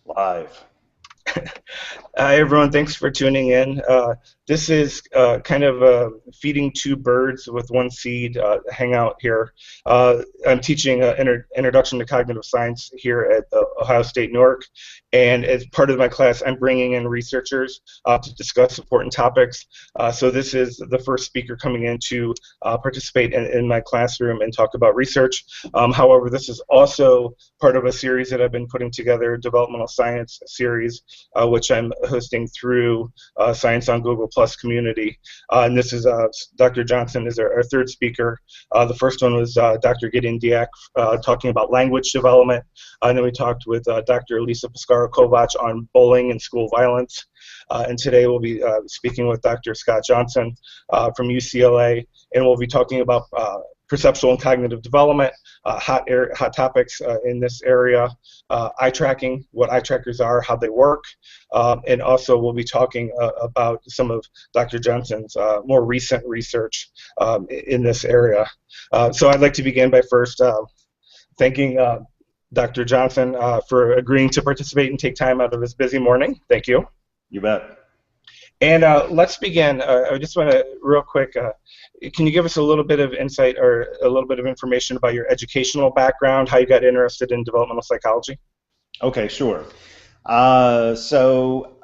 Live. Hi, everyone. Thanks for tuning in. This is kind of feeding two birds with one seed hangout here. I'm teaching Introduction to Cognitive Science here at Ohio State Newark, and as part of my class, I'm bringing in researchers to discuss important topics. So this is the first speaker coming in to participate in my classroom and talk about research. However, this is also part of a series that I've been putting together, Developmental Science series, which I'm hosting through Science on Google Plus community. And this is Dr. Johnson is our third speaker. The first one was Dr. Gideon Diak talking about language development. And then we talked with Dr. Lisa Pescaro-Kovac on bullying and school violence. And today we'll be speaking with Dr. Scott Johnson from UCLA, and we'll be talking about perceptual and cognitive development, hot topics in this area, eye tracking, what eye trackers are, how they work, and also we'll be talking about some of Dr. Johnson's more recent research in this area. So I'd like to begin by first thanking Dr. Johnson for agreeing to participate and take time out of his busy morning. Thank you. You bet. And let's begin. I just want to, real quick, can you give us a little bit of insight or a little bit of information about your educational background, how you got interested in developmental psychology? Okay, sure. So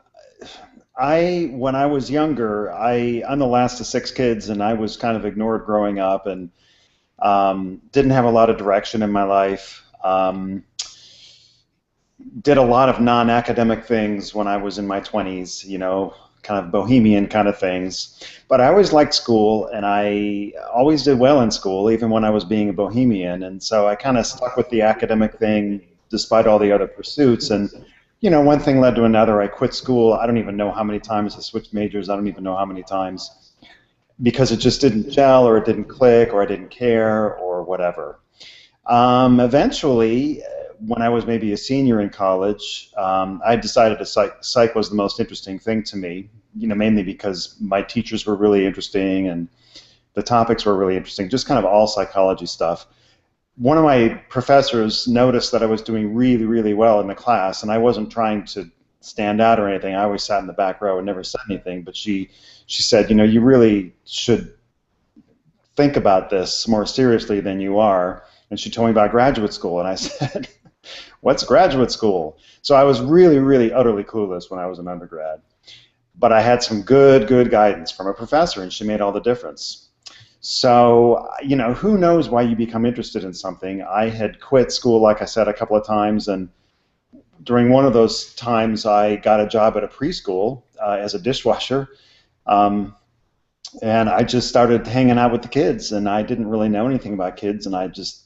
when I was younger, I'm the last of 6 kids, and I was kind of ignored growing up, and didn't have a lot of direction in my life. Did a lot of non-academic things when I was in my 20s, you know, kind of bohemian kind of things. But I always liked school, and I always did well in school, even when I was being a bohemian. And so I kind of stuck with the academic thing despite all the other pursuits. And, you know, one thing led to another. I quit school. I don't even know how many times I switched majors. I don't even know how many times, because it just didn't gel, or it didn't click, or I didn't care, or whatever. Eventually, when I was maybe a senior in college, I decided psych was the most interesting thing to me, you know, mainly because my teachers were really interesting and the topics were really interesting, just kind of all psychology stuff. One of my professors noticed that I was doing really, really well in the class, and I wasn't trying to stand out or anything. I always sat in the back row and never said anything, but she said, you know, you really should think about this more seriously than you are. And she told me about graduate school, and I said, what's graduate school? So I was really, really, utterly clueless when I was an undergrad. But I had some good guidance from a professor, and she made all the difference. So, you know, who knows why you become interested in something. I had quit school, like I said, a couple of times, and during one of those times I got a job at a preschool as a dishwasher. And I just started hanging out with the kids, and I didn't really know anything about kids, and I just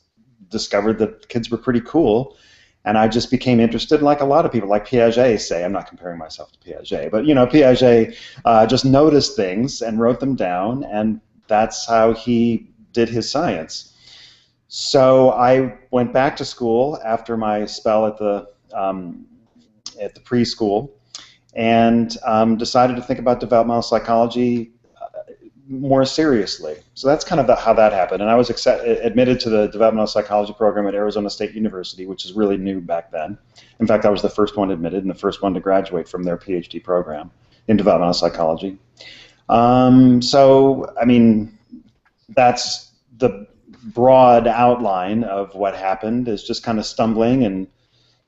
discovered that kids were pretty cool, and I just became interested, like a lot of people, like Piaget say. I'm not comparing myself to Piaget, but, you know, Piaget just noticed things and wrote them down, and that's how he did his science. So I went back to school after my spell at the preschool, and decided to think about developmental psychology more seriously. So that's kind of how that happened. And I was admitted to the developmental psychology program at Arizona State University, which is really new back then. In fact, I was the first one admitted and the first one to graduate from their PhD program in developmental psychology. So, I mean, that's the broad outline of what happened, is just kind of stumbling and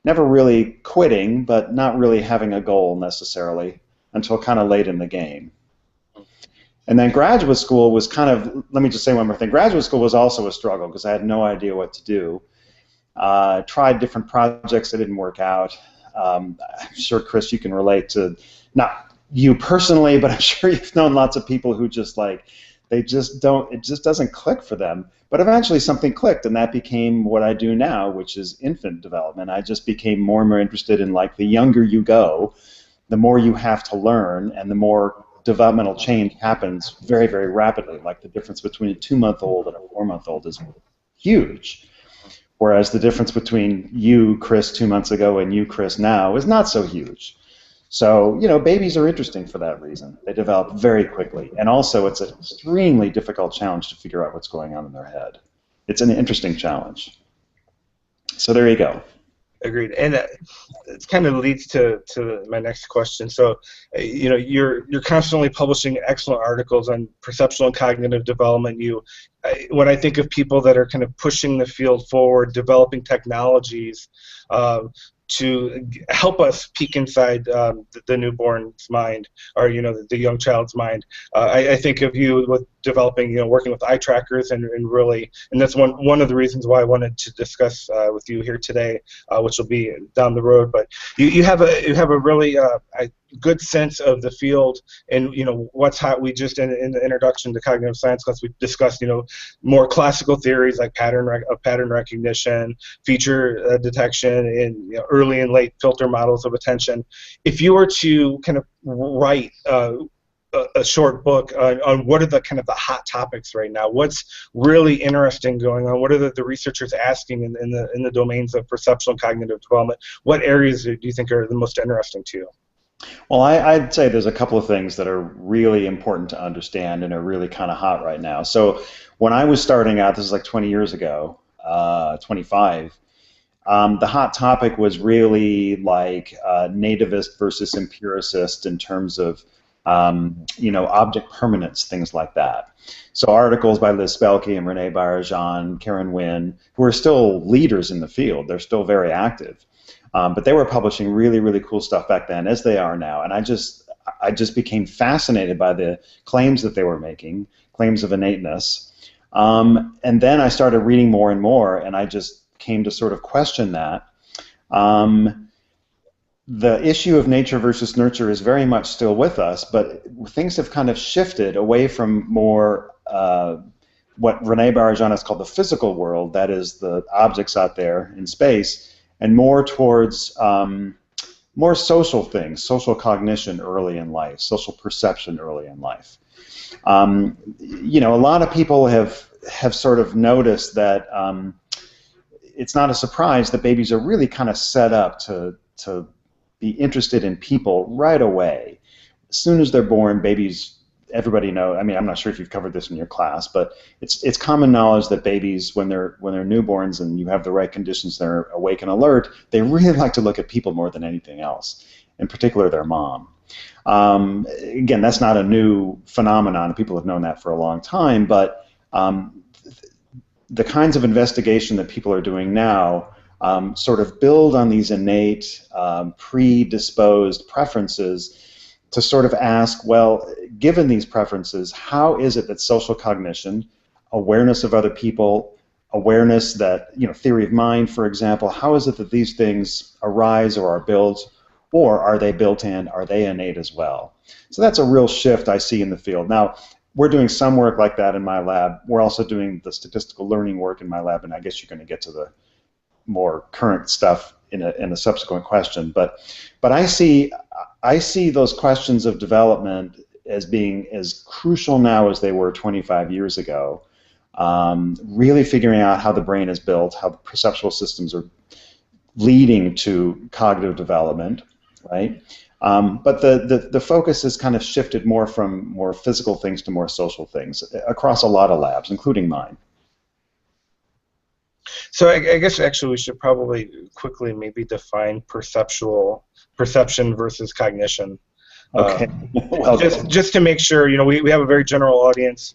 never really quitting, but not really having a goal necessarily until kind of late in the game. And then graduate school was kind of, let me just say one more thing, graduate school was also a struggle because I had no idea what to do. Tried different projects that didn't work out. I'm sure, Chris, you can relate to, not you personally, but I'm sure you've known lots of people who just like, they just don't, it just doesn't click for them. But eventually something clicked, and that became what I do now, which is infant development. I just became more and more interested in, like, the younger you go, the more you have to learn, and the more developmental change happens very, very rapidly. Like the difference between a 2-month-old and a 4-month-old is huge. Whereas the difference between you, Chris, 2 months ago and you, Chris, now is not so huge. So, you know, babies are interesting for that reason. They develop very quickly. And also, it's an extremely difficult challenge to figure out what's going on in their head. It's an interesting challenge. So there you go. Agreed, and it kind of leads to my next question. So, you're constantly publishing excellent articles on perceptual and cognitive development. When I think of people that are kind of pushing the field forward, developing technologies to help us peek inside the newborn's mind, or the young child's mind. I think of you with developing, working with eye trackers, and really, and that's one of the reasons why I wanted to discuss with you here today, which will be down the road. But you have a really good sense of the field, and what's hot. We just in the introduction to cognitive science class, we discussed more classical theories like pattern recognition, feature detection, and early and late filter models of attention. If you were to kind of write a short book on what are the kind of the hot topics right now, what's really interesting going on, what are the researchers asking in the domains of perceptual and cognitive development, what areas do you think are the most interesting to you? Well, I'd say there's a couple of things that are really important to understand and are really kind of hot right now. So when I was starting out, this is like 20 years ago, 25, the hot topic was really like nativist versus empiricist in terms of object permanence, things like that. So articles by Liz Spelke and Renee Barajan, Karen Wynn, who are still leaders in the field, they're still very active. But they were publishing really, really cool stuff back then, as they are now. And I just became fascinated by the claims that they were making, claims of innateness. And then I started reading more and more, and I just came to sort of question that. The issue of nature versus nurture is very much still with us, but things have kind of shifted away from more what Renee Barajan has called the physical world, that is the objects out there in space, and more towards more social things, social cognition early in life, social perception early in life. A lot of people have sort of noticed that it's not a surprise that babies are really kind of set up to be interested in people right away. As soon as they're born, babies, everybody knows. I mean, I'm not sure if you've covered this in your class, but it's common knowledge that babies, when they're newborns and you have the right conditions, they're awake and alert, they really like to look at people more than anything else, in particular their mom. Again, that's not a new phenomenon. People have known that for a long time, but the kinds of investigation that people are doing now sort of build on these innate, predisposed preferences to sort of ask, well, given these preferences, how is it that social cognition, awareness of other people, awareness that, theory of mind, for example, how is it that these things arise or are built, or are they built in, are they innate as well? So that's a real shift I see in the field. Now, we're doing some work like that in my lab. We're also doing the statistical learning work in my lab, and I guess you're going to get to the more current stuff in a subsequent question. But I see those questions of development as being as crucial now as they were 25 years ago. Really figuring out how the brain is built, how the perceptual systems are leading to cognitive development, right? But the focus has kind of shifted more from more physical things to more social things across a lot of labs, including mine. So I guess actually we should probably quickly maybe define perception versus cognition. Okay. Well, just to make sure, we have a very general audience,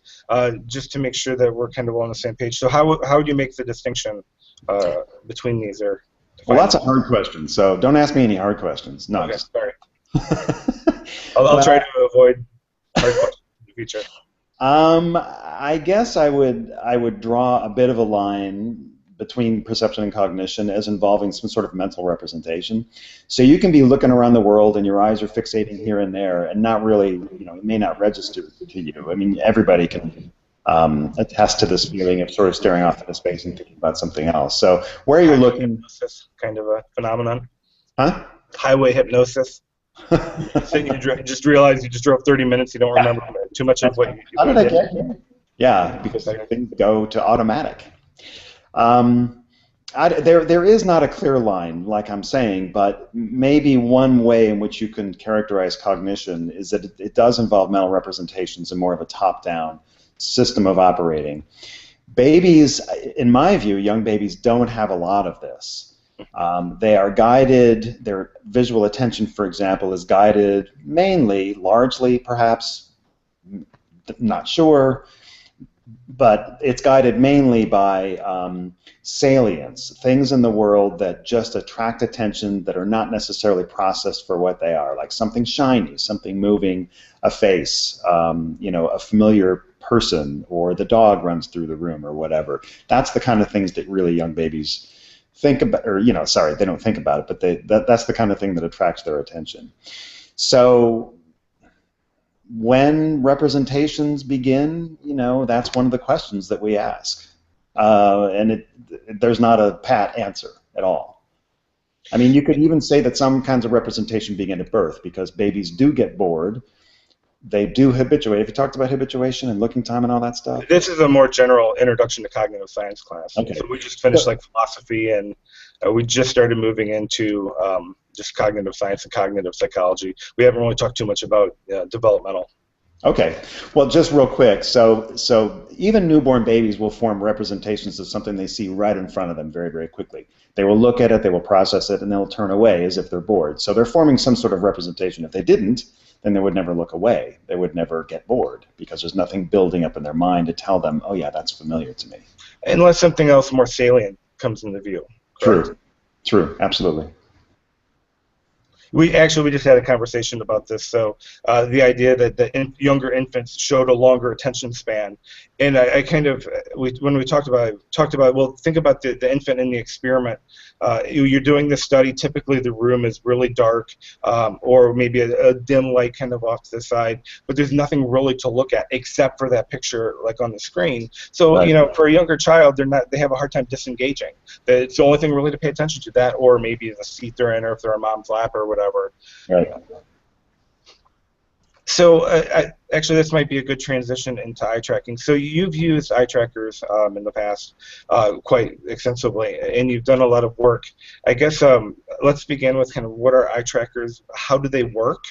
just to make sure that we're kind of on the same page. So how do you make the distinction between these? Well, that's a hard question, so don't ask me any hard questions. No. Okay, sorry. I'll try to avoid hard questions in the future. I guess I would draw a bit of a line between perception and cognition as involving some sort of mental representation. So you can be looking around the world and your eyes are fixating here and there and not really, it may not register to you. I mean, everybody can attest to this feeling of sort of staring off into space and thinking about something else. So where you're looking... Hypnosis, kind of a phenomenon. Huh? Highway hypnosis. So you just realize you just drove 30 minutes, you don't remember too much of what you How did I get here? Yeah, because things go to automatic. There is not a clear line, like I'm saying, but maybe one way in which you can characterize cognition is that it does involve mental representations and more of a top-down system of operating. Babies, in my view, young babies don't have a lot of this. They are guided, their visual attention, for example, is guided mainly, largely perhaps, not sure, but it's guided mainly by salience, things in the world that just attract attention that are not necessarily processed for what they are, like something shiny, something moving, a face, a familiar person, or the dog runs through the room, or whatever. That's the kind of things that really young babies think about, or sorry, they don't think about it, but that's the kind of thing that attracts their attention. So when representations begin, that's one of the questions that we ask, and there's not a pat answer at all. I mean, you could even say that some kinds of representation begin at birth, because babies do get bored. They do habituate. Have you talked about habituation and looking time and all that stuff? This is a more general introduction to cognitive science class. Okay. So we just finished philosophy, and we just started moving into just cognitive science and cognitive psychology. We haven't really talked too much about developmental. Okay. Well, just real quick. So even newborn babies will form representations of something they see right in front of them very, very quickly. They will look at it, they will process it, and they'll turn away as if they're bored. So they're forming some sort of representation. If they didn't, then they would never look away. They would never get bored, because there's nothing building up in their mind to tell them, oh yeah, that's familiar to me. Unless something else more salient comes into view. Correct? True, absolutely. We just had a conversation about this. So the idea that the younger infants showed a longer attention span, and when we talked about it, well, think about the infant in the experiment. You're doing this study. Typically, the room is really dark, or maybe a dim light kind of off to the side. But there's nothing really to look at except for that picture, like on the screen. So right. For a younger child, they have a hard time disengaging. It's the only thing really to pay attention to, that, or maybe the seat they're in, or if they're on mom's lap or whatever. Right. So actually, this might be a good transition into eye tracking. So you've used eye trackers in the past quite extensively, and you've done a lot of work. I guess let's begin with kind of what are eye trackers, how do they work,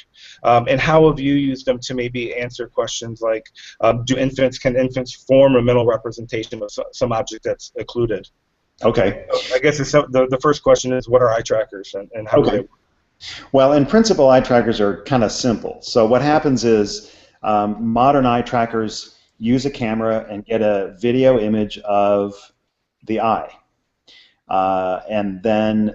and how have you used them to maybe answer questions like, can infants form a mental representation of some object that's occluded? Okay. So I guess the first question is, what are eye trackers, and how do they work? Well, in principle, eye trackers are kind of simple. So what happens is modern eye trackers use a camera and get a video image of the eye. And then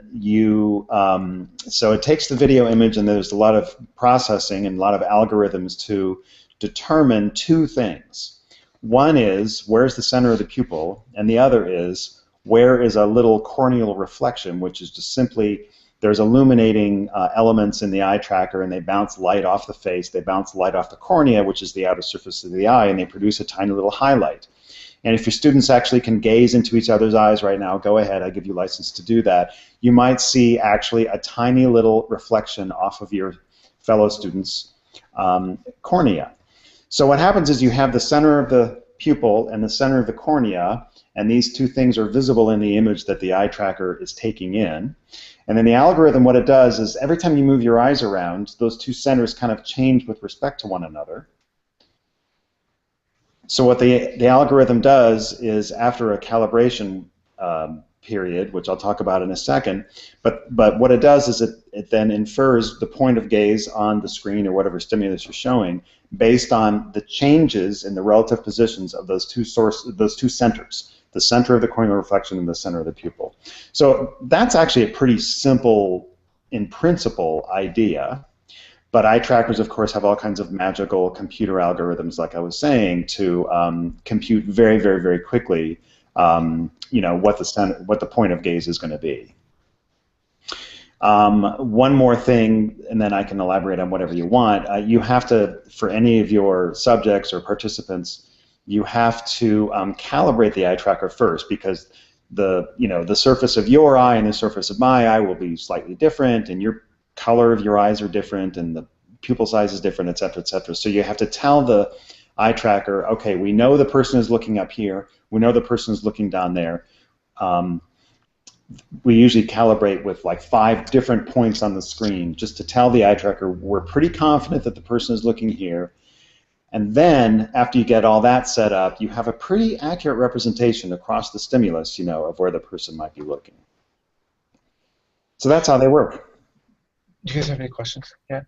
so it takes the video image, and there's a lot of processing and a lot of algorithms to determine two things. One is, where's the center of the pupil? And the other is, where is a little corneal reflection, which is just simply, there's illuminating elements in the eye tracker, and they bounce light off the face, they bounce light off the cornea, which is the outer surface of the eye, and they produce a tiny little highlight. And if your students actually can gaze into each other's eyes right now, go ahead, I give you license to do that, you might see actually a tiny little reflection off of your fellow students' cornea. So what happens is you have the center of the pupil and the center of the cornea, and these two things are visible in the image that the eye tracker is taking in. And then the algorithm, what it does is every time you move your eyes around, those two centers kind of change with respect to one another. So what the algorithm does is, after a calibration period, which I'll talk about in a second, but what it does is it then infers the point of gaze on the screen or whatever stimulus you're showing based on the changes in the relative positions of those two centers, the center of the corneal reflection and the center of the pupil. So that's actually a pretty simple, in principle, idea. But eye trackers, of course, have all kinds of magical computer algorithms, like I was saying, to compute very, very, very quickly, what the point of gaze is going to be. One more thing, and then I can elaborate on whatever you want. You have to, for any of your subjects or participants, you have to calibrate the eye tracker first, because the surface of your eye and the surface of my eye will be slightly different, and your color of your eyes are different, and the pupil size is different, et cetera, et cetera. So you have to tell the eye tracker, okay, we know the person is looking up here, we know the person is looking down there. We usually calibrate with like 5 different points on the screen just to tell the eye tracker we're pretty confident that the person is looking here. And then, after you get all that set up, you have a pretty accurate representation across the stimulus, of where the person might be looking. So that's how they work. Do you guys have any questions? Yeah.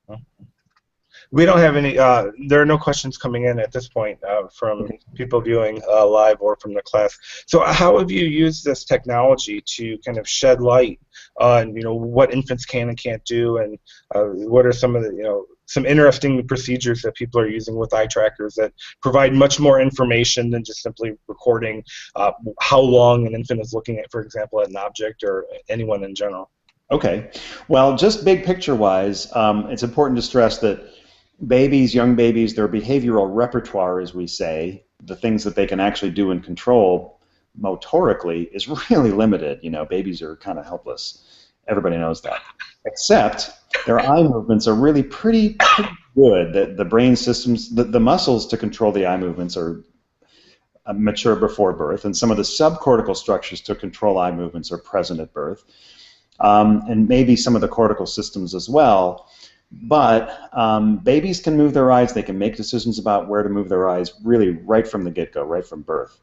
No? We don't have any. There are no questions coming in at this point from people viewing live or from the class. So, how have you used this technology to kind of shed light on, what infants can and can't do, and what are some of the, some interesting procedures that people are using with eye trackers that provide much more information than just simply recording how long an infant is looking at, for example, at an object or anyone in general? Okay. Well, just big picture-wise, it's important to stress that young babies, their behavioral repertoire, as we say, the things that they can actually do and control motorically is really limited. Babies are kind of helpless. Everybody knows that. Except their eye movements are really pretty good. The brain systems, the muscles to control the eye movements are mature before birth, and some of the subcortical structures to control eye movements are present at birth, and maybe some of the cortical systems as well. But babies can move their eyes. They can make decisions about where to move their eyes really right from the get-go, right from birth.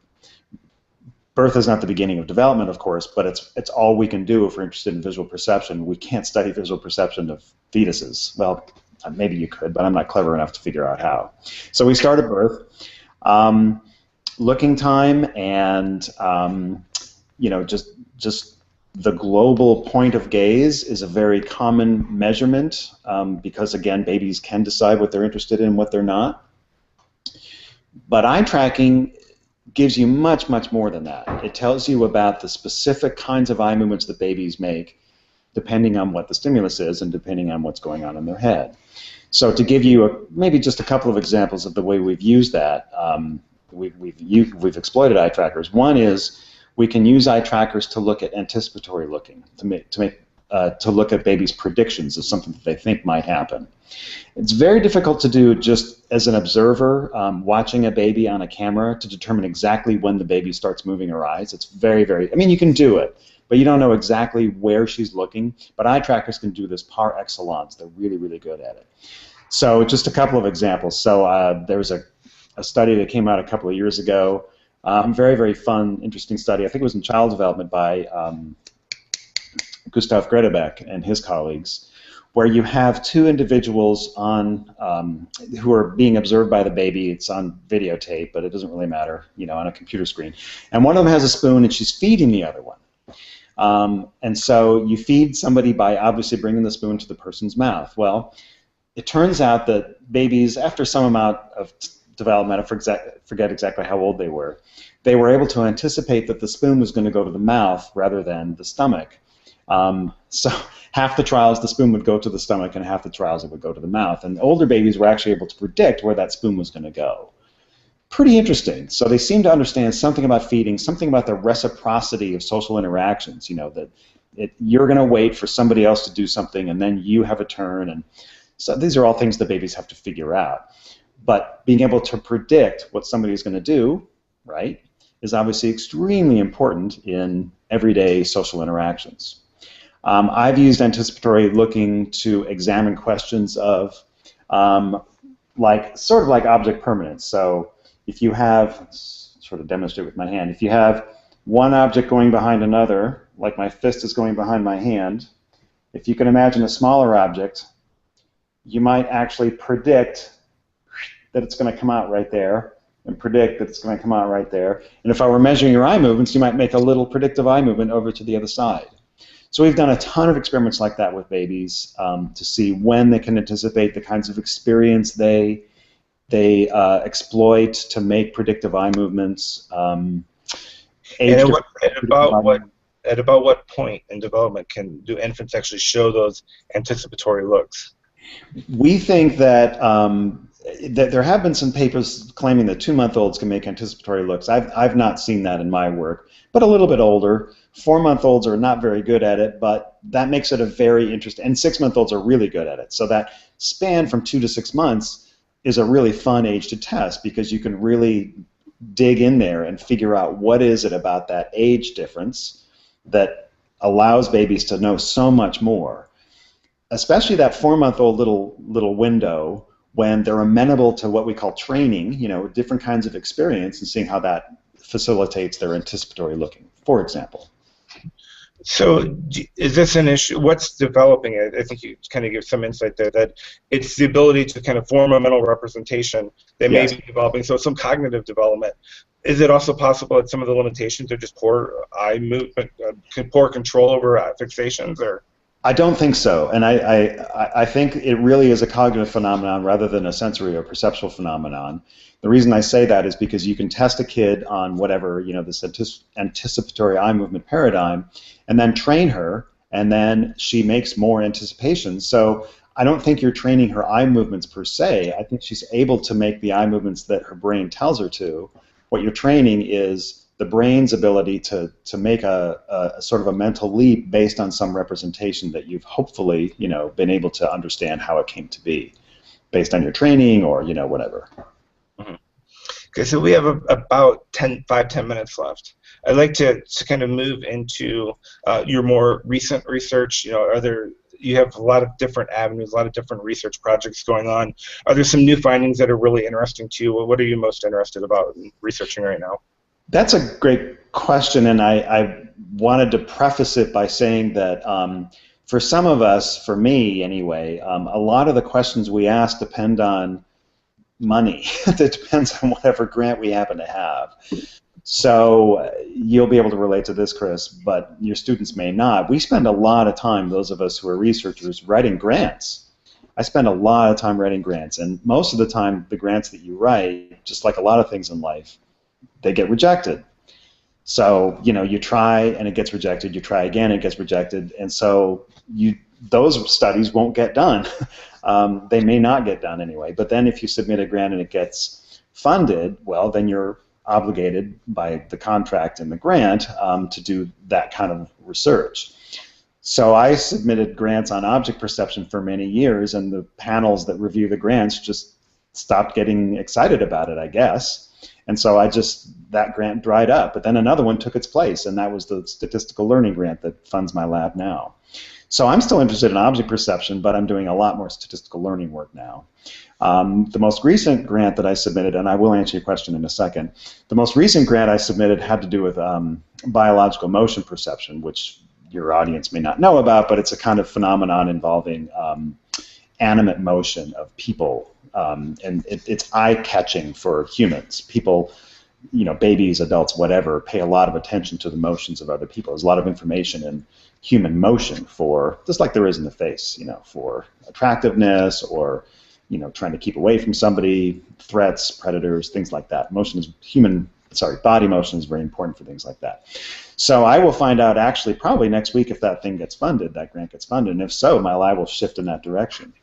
Birth is not the beginning of development, of course, but it's all we can do if we're interested in visual perception. We can't study visual perception of fetuses. Well, maybe you could, but I'm not clever enough to figure out how. So we start at birth. Looking time and just the global point of gaze is a very common measurement because, again, babies can decide what they're interested in and what they're not. But eye tracking gives you much, much more than that. It tells you about the specific kinds of eye movements that babies make depending on what the stimulus is and depending on what's going on in their head. So to give you maybe just a couple of examples of the way we've used that, we've exploited eye trackers. One is we can use eye trackers to look at anticipatory looking, to look at babies' predictions of something that they think might happen. It's very difficult to do just as an observer, watching a baby on a camera to determine exactly when the baby starts moving her eyes. It's very, very, you can do it, but you don't know exactly where she's looking. But eye trackers can do this par excellence. They're really, really good at it. So just a couple of examples. So there was a study that came out a couple of years ago. Very, very fun, interesting study. I think it was in child development by Gustav Gredebeck and his colleagues, where you have two individuals on who are being observed by the baby. It's on videotape, but it doesn't really matter, on a computer screen. And one of them has a spoon, and she's feeding the other one. And so you feed somebody by obviously bringing the spoon to the person's mouth. Well, it turns out that babies, after some amount of development, I forget exactly how old they were able to anticipate that the spoon was going to go to the mouth rather than the stomach. So half the trials the spoon would go to the stomach and half the trials it would go to the mouth. And older babies were actually able to predict where that spoon was going to go. Pretty interesting. So they seem to understand something about feeding, something about the reciprocity of social interactions, that you're going to wait for somebody else to do something and then you have a turn. And so these are all things that babies have to figure out. But being able to predict what somebody's going to do, right, is obviously extremely important in everyday social interactions. I've used anticipatory looking to examine questions of sort of like object permanence. So if you have, sort of demonstrate with my hand, if you have one object going behind another, like my fist is going behind my hand, if you can imagine a smaller object, you might actually predict that it's going to come out right there and predict that it's going to come out right there. And if I were measuring your eye movements, you might make a little predictive eye movement over to the other side. So we've done a ton of experiments like that with babies to see when they can anticipate the kinds of experience they exploit to make predictive eye movements. And at about what point in development do infants actually show those anticipatory looks? We think that that there have been some papers claiming that 2-month-olds can make anticipatory looks. I've not seen that in my work, but a little bit older. 4-month-olds are not very good at it, but that makes it a very interesting, and 6-month-olds are really good at it. So that span from 2 to 6 months is a really fun age to test because you can really dig in there and figure out what is it about that age difference that allows babies to know so much more, especially that 4-month-old little window when they're amenable to what we call training, different kinds of experience, and seeing how that facilitates their anticipatory looking, for example. So is this an issue? What's developing it? I think you kind of give some insight there that it's the ability to kind of form a mental representation that may Yes. be developing. So some cognitive development. Is it also possible that some of the limitations are just poor eye movement, poor control over fixations, or? I don't think so, and I think it really is a cognitive phenomenon rather than a sensory or perceptual phenomenon. The reason I say that is because you can test a kid on whatever, this anticipatory eye movement paradigm, and then train her, and then she makes more anticipations. So I don't think you're training her eye movements per se. I think she's able to make the eye movements that her brain tells her to. What you're training is the brain's ability to make a sort of a mental leap based on some representation that you've hopefully, been able to understand how it came to be, based on your training or, whatever. Mm-hmm. Okay, so we have about 10 minutes left. I'd like to kind of move into your more recent research. You have a lot of different avenues, a lot of different research projects going on. Are there some new findings that are really interesting to you? What are you most interested about in researching right now? That's a great question, and I wanted to preface it by saying that for some of us, for me anyway, a lot of the questions we ask depend on money. It depends on whatever grant we happen to have. So you'll be able to relate to this, Chris, but your students may not. We spend a lot of time, those of us who are researchers, writing grants. I spend a lot of time writing grants, and most of the time the grants that you write, just like a lot of things in life, they get rejected. So, you try and it gets rejected, you try again, it gets rejected, and so those studies won't get done. They may not get done anyway, but then if you submit a grant and it gets funded, well, then you're obligated by the contract and the grant to do that kind of research. So I submitted grants on object perception for many years, and the panels that review the grants just stopped getting excited about it, I guess. And so that grant dried up. But then another one took its place, and that was the Statistical Learning grant that funds my lab now. So I'm still interested in object perception, but I'm doing a lot more statistical learning work now. The most recent grant that I submitted, and I will answer your question in a second, the most recent grant I submitted had to do with biological motion perception, which your audience may not know about, but it's a kind of phenomenon involving animate motion of people. And it's eye-catching for humans. People, babies, adults, whatever, pay a lot of attention to the motions of other people. There's a lot of information in human motion just like there is in the face, for attractiveness or, trying to keep away from somebody, threats, predators, things like that. Body motion is very important for things like that. So I will find out actually probably next week if that grant gets funded, and if so, my lab will shift in that direction.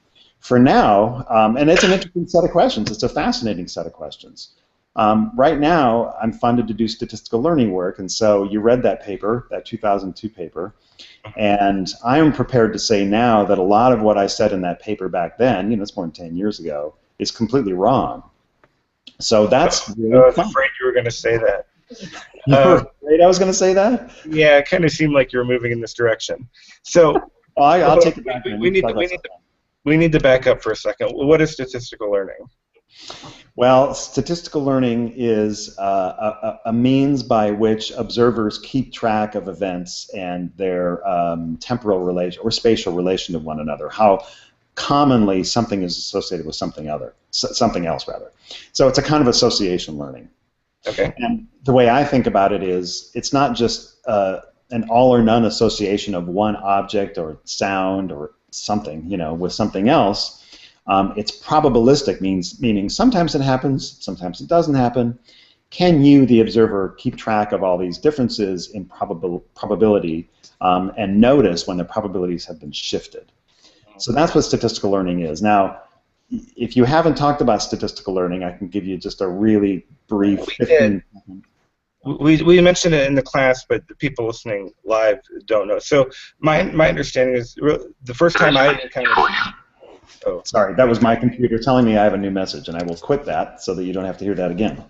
For now, and it's an interesting set of questions. It's a fascinating set of questions. Right now, I'm funded to do statistical learning work, and so you read that paper, that 2002 paper, and I am prepared to say now that a lot of what I said in that paper back then, it's more than 10 years ago, is completely wrong. So that's really I was fun. afraid you were going to say that. You were afraid I was going to say that? Yeah, it kind of seemed like you were moving in this direction. So I'll take it back. We need to back up for a second. What is statistical learning? Well, statistical learning is a means by which observers keep track of events and their temporal relation or spatial relation to one another. How commonly something is associated with something else. So it's a kind of association learning. Okay. And the way I think about it is, it's not just an all or none association of one object or sound or something, with something else. It's probabilistic, meaning sometimes it happens, sometimes it doesn't happen. Can you, the observer, keep track of all these differences in probability and notice when the probabilities have been shifted? So that's what statistical learning is. Now, if you haven't talked about statistical learning, I can give you just a really brief 15-second. We mentioned it in the class, but the people listening live don't know. So my understanding is the first time I encountered... Oh, sorry, that was my computer telling me I have a new message, and I will quit that so that you don't have to hear that again.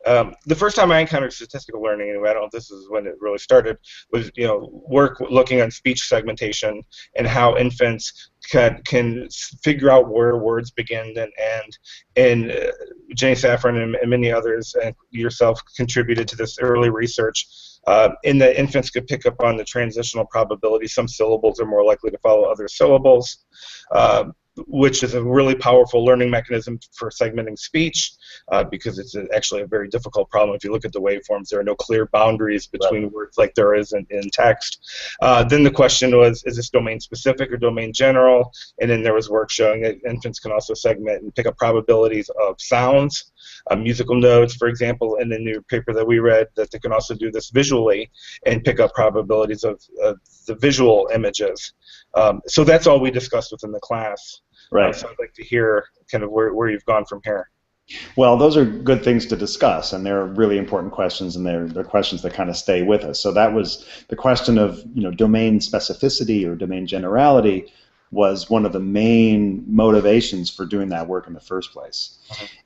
The first time I encountered statistical learning, and I don't know if this is when it really started, was work looking on speech segmentation and how infants can figure out where words begin and end. And Jenny Safran and many others, and yourself, contributed to this early research in that infants could pick up on the transitional probability. Some syllables are more likely to follow other syllables, which is a really powerful learning mechanism for segmenting speech, because it's actually a very difficult problem. If you look at the waveforms, there are no clear boundaries between words like there is in text. Then the question was, is this domain specific or domain general? And then there was work showing that infants can also segment and pick up probabilities of sounds, musical notes, for example, in the new paper that we read, that they can also do this visually and pick up probabilities of the visual images. So that's all we discussed within the class. Right. So I'd like to hear kind of where you've gone from here. Well, those are good things to discuss, and they're really important questions, and they're questions that kind of stay with us. So that was the question of, domain specificity or domain generality was one of the main motivations for doing that work in the first place.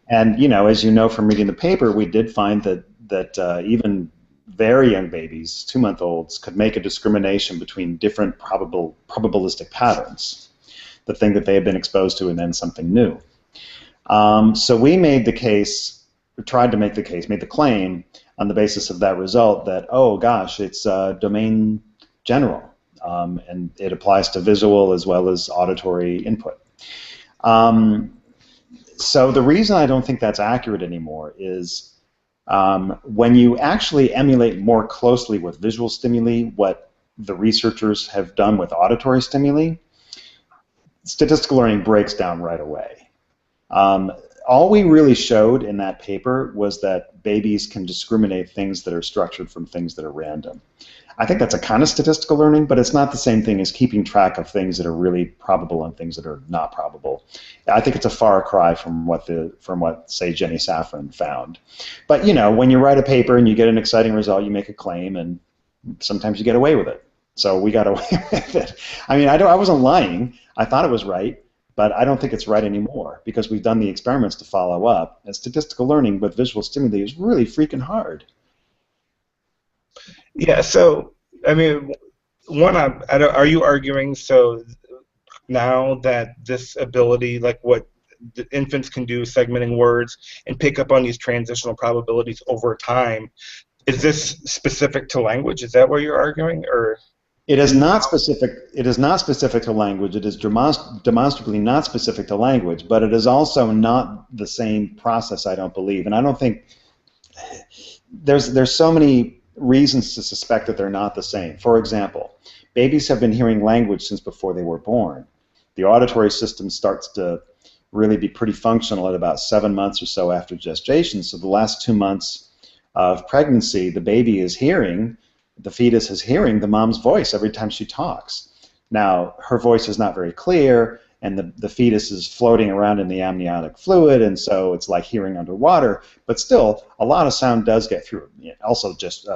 And, as you know from reading the paper, we did find that even very young babies, 2-month-olds, could make a discrimination between different probabilistic patterns, the thing that they had been exposed to and then something new. So we made the case, tried to make the case, made the claim on the basis of that result that, oh gosh, it's domain general, and it applies to visual as well as auditory input. So the reason I don't think that's accurate anymore is when you actually emulate more closely with visual stimuli what the researchers have done with auditory stimuli, statistical learning breaks down right away. All we really showed in that paper was that babies can discriminate things that are structured from things that are random. I think that's a kind of statistical learning, but it's not the same thing as keeping track of things that are really probable and things that are not probable. I think it's a far cry from what say Jenny Safran found. But when you write a paper and you get an exciting result, you make a claim, and sometimes you get away with it. So we got away with it. I mean, I wasn't lying. I thought it was right, but I don't think it's right anymore because we've done the experiments to follow up. And statistical learning with visual stimuli is really freaking hard. Yeah, so, I mean, are you arguing so now that this ability, like what the infants can do, segmenting words, and pick up on these transitional probabilities over time, is this specific to language? Is that what you're arguing, or? It is not specific. It is not specific to language. It is demonstrably not specific to language, but it is also not the same process, I don't believe. And I don't think there's so many reasons to suspect that they're not the same. For example, babies have been hearing language since before they were born. The auditory system starts to really be pretty functional at about 7 months or so after gestation. So the last 2 months of pregnancy, the baby is hearing, the fetus is hearing the mom's voice every time she talks. Now, her voice is not very clear, and the fetus is floating around in the amniotic fluid, and so it's like hearing underwater, but still, a lot of sound does get through. Also just,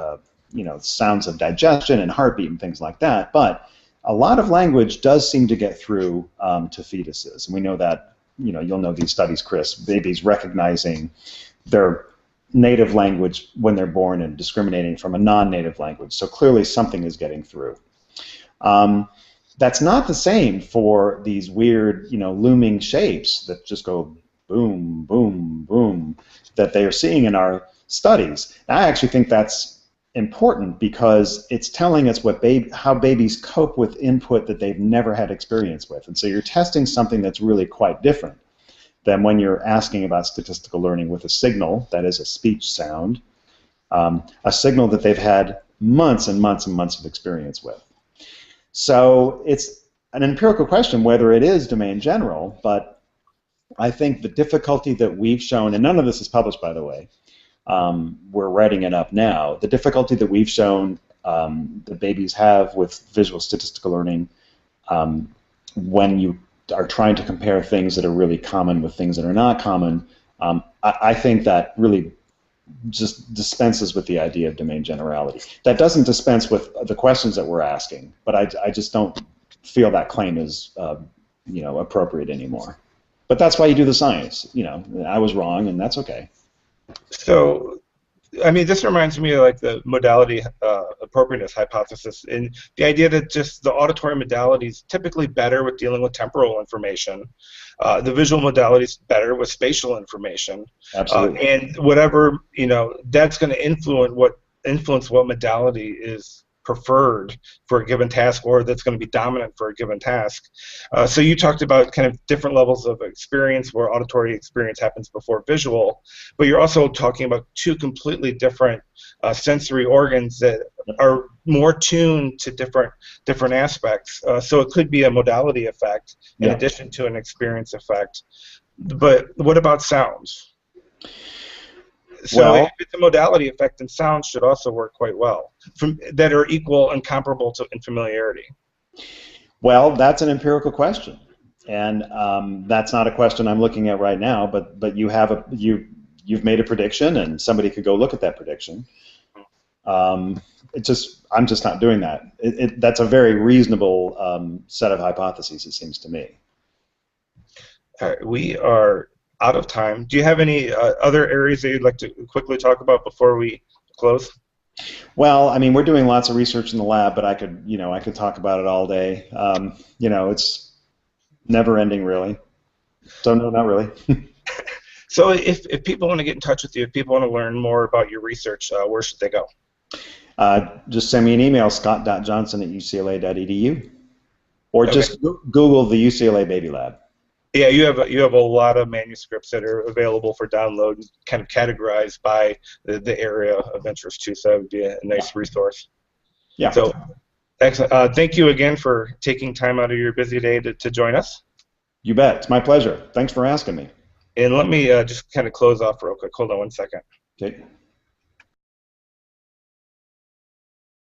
sounds of digestion and heartbeat and things like that, but a lot of language does seem to get through to fetuses, and we know that, you'll know these studies, Chris, babies recognizing their native language when they're born and discriminating from a non-native language, so clearly something is getting through. That's not the same for these weird, looming shapes that just go boom, boom, boom, that they are seeing in our studies. And I actually think that's important because it's telling us how babies cope with input that they've never had experience with. And so you're testing something that's really quite different than when you're asking about statistical learning with a signal, that is a speech sound, a signal that they've had months and months and months of experience with. So it's an empirical question whether it is domain general, but I think the difficulty that we've shown, and none of this is published, by the way, we're writing it up now, the difficulty that we've shown that babies have with visual statistical learning when you are trying to compare things that are really common with things that are not common, I think that really just dispenses with the idea of domain generality. That doesn't dispense with the questions that we're asking, but I just don't feel that claim is appropriate anymore. But that's why you do the science. I was wrong, and that's okay. So, I mean, this reminds me of like the modality appropriateness hypothesis, and the idea that just the auditory modality is typically better with dealing with temporal information. The visual modality is better with spatial information. Absolutely. And whatever, that's going to influence what influence what modality is preferred for a given task, or that's going to be dominant for a given task. So you talked about kind of different levels of experience where auditory experience happens before visual, but you're also talking about two completely different sensory organs that are more tuned to different aspects. So it could be a modality effect in addition to an experience effect. But what about sounds? So if it's a modality effect, then sounds should also work quite well, that are equal and comparable to in familiarity. Well, that's an empirical question, and that's not a question I'm looking at right now. But you've made a prediction, and somebody could go look at that prediction. I'm just not doing that. That's a very reasonable set of hypotheses, it seems to me. All right, we are out of time. Do you have any other areas that you'd like to quickly talk about before we close? Well, I mean, we're doing lots of research in the lab, but I could talk about it all day. It's never ending, really. So no, not really. So if people want to get in touch with you, if people want to learn more about your research, where should they go? Just send me an email, scott.johnson@ucla.edu, or just Google the UCLA Baby Lab. Yeah, you have a lot of manuscripts that are available for download, kind of categorized by the area of interest too. So that would be a nice resource. Yeah. So, excellent. Thank you again for taking time out of your busy day to join us. You bet. It's my pleasure. Thanks for asking me. And let me just kind of close off real quick. Hold on one second. Okay.